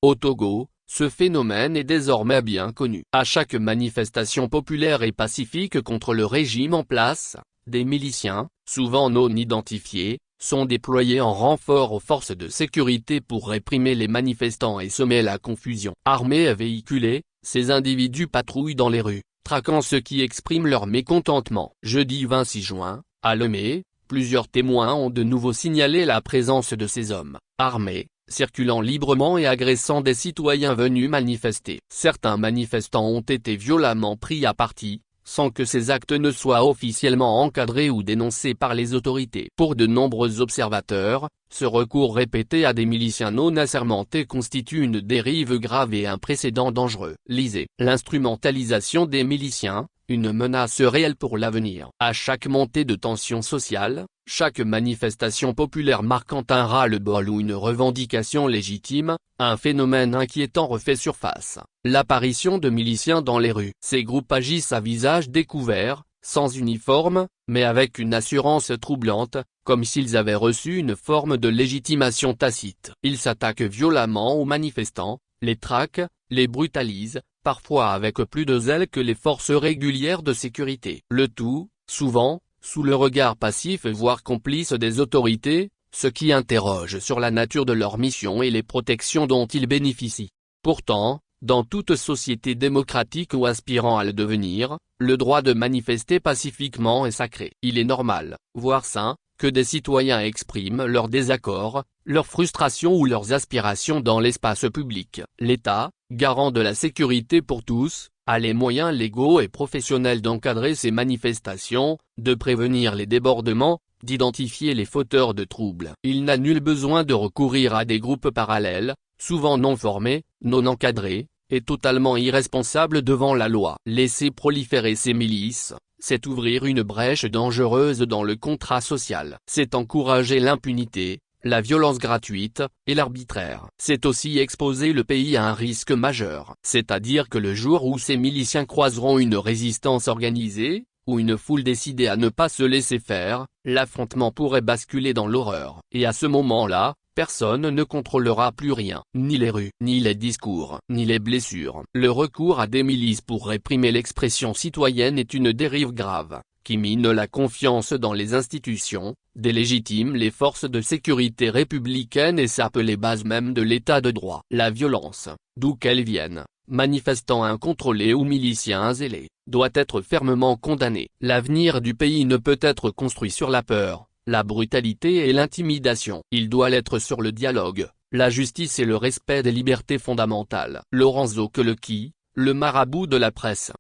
Au Togo, ce phénomène est désormais bien connu. À chaque manifestation populaire et pacifique contre le régime en place, des miliciens, souvent non identifiés, sont déployés en renfort aux forces de sécurité pour réprimer les manifestants et semer la confusion. Armés et véhiculés, ces individus patrouillent dans les rues, traquant ceux qui expriment leur mécontentement. Jeudi 26 juin, à Lomé, plusieurs témoins ont de nouveau signalé la présence de ces hommes, armés, circulant librement et agressant des citoyens venus manifester. Certains manifestants ont été violemment pris à partie, sans que ces actes ne soient officiellement encadrés ou dénoncés par les autorités. Pour de nombreux observateurs, ce recours répété à des miliciens non assermentés constitue une dérive grave et un précédent dangereux. Lisez. L'instrumentalisation des miliciens, une menace réelle pour l'avenir. À chaque montée de tension sociale, chaque manifestation populaire marquant un ras-le-bol ou une revendication légitime, un phénomène inquiétant refait surface. L'apparition de miliciens dans les rues. Ces groupes agissent à visage découvert, sans uniforme, mais avec une assurance troublante, comme s'ils avaient reçu une forme de légitimation tacite. Ils s'attaquent violemment aux manifestants, les traquent, les brutalisent, parfois avec plus de zèle que les forces régulières de sécurité. Le tout, souvent, sous le regard passif voire complice des autorités, ce qui interroge sur la nature de leur mission et les protections dont ils bénéficient. Pourtant, dans toute société démocratique ou aspirant à le devenir, le droit de manifester pacifiquement est sacré. Il est normal, voire sain, que des citoyens expriment leur désaccord, leur frustration ou leurs aspirations dans l'espace public. L'État, garant de la sécurité pour tous, a les moyens légaux et professionnels d'encadrer ces manifestations, de prévenir les débordements, d'identifier les fauteurs de troubles. Il n'a nul besoin de recourir à des groupes parallèles, souvent non formés, non encadrés, et totalement irresponsables devant la loi. Laisser proliférer ces milices, c'est ouvrir une brèche dangereuse dans le contrat social. C'est encourager l'impunité, la violence gratuite, et l'arbitraire. C'est aussi exposer le pays à un risque majeur. C'est-à-dire que le jour où ces miliciens croiseront une résistance organisée, ou une foule décidée à ne pas se laisser faire, l'affrontement pourrait basculer dans l'horreur. Et à ce moment-là, personne ne contrôlera plus rien, ni les rues, ni les discours, ni les blessures. Le recours à des milices pour réprimer l'expression citoyenne est une dérive grave, qui mine la confiance dans les institutions, délégitime les forces de sécurité républicaines et sape les bases mêmes de l'état de droit. La violence, d'où qu'elle vienne, manifestants incontrôlés ou miliciens zélés, doit être fermement condamnée. L'avenir du pays ne peut être construit sur la peur, la brutalité et l'intimidation. Il doit l'être sur le dialogue, la justice et le respect des libertés fondamentales. Lorenzo Quelecchi, le marabout de la presse.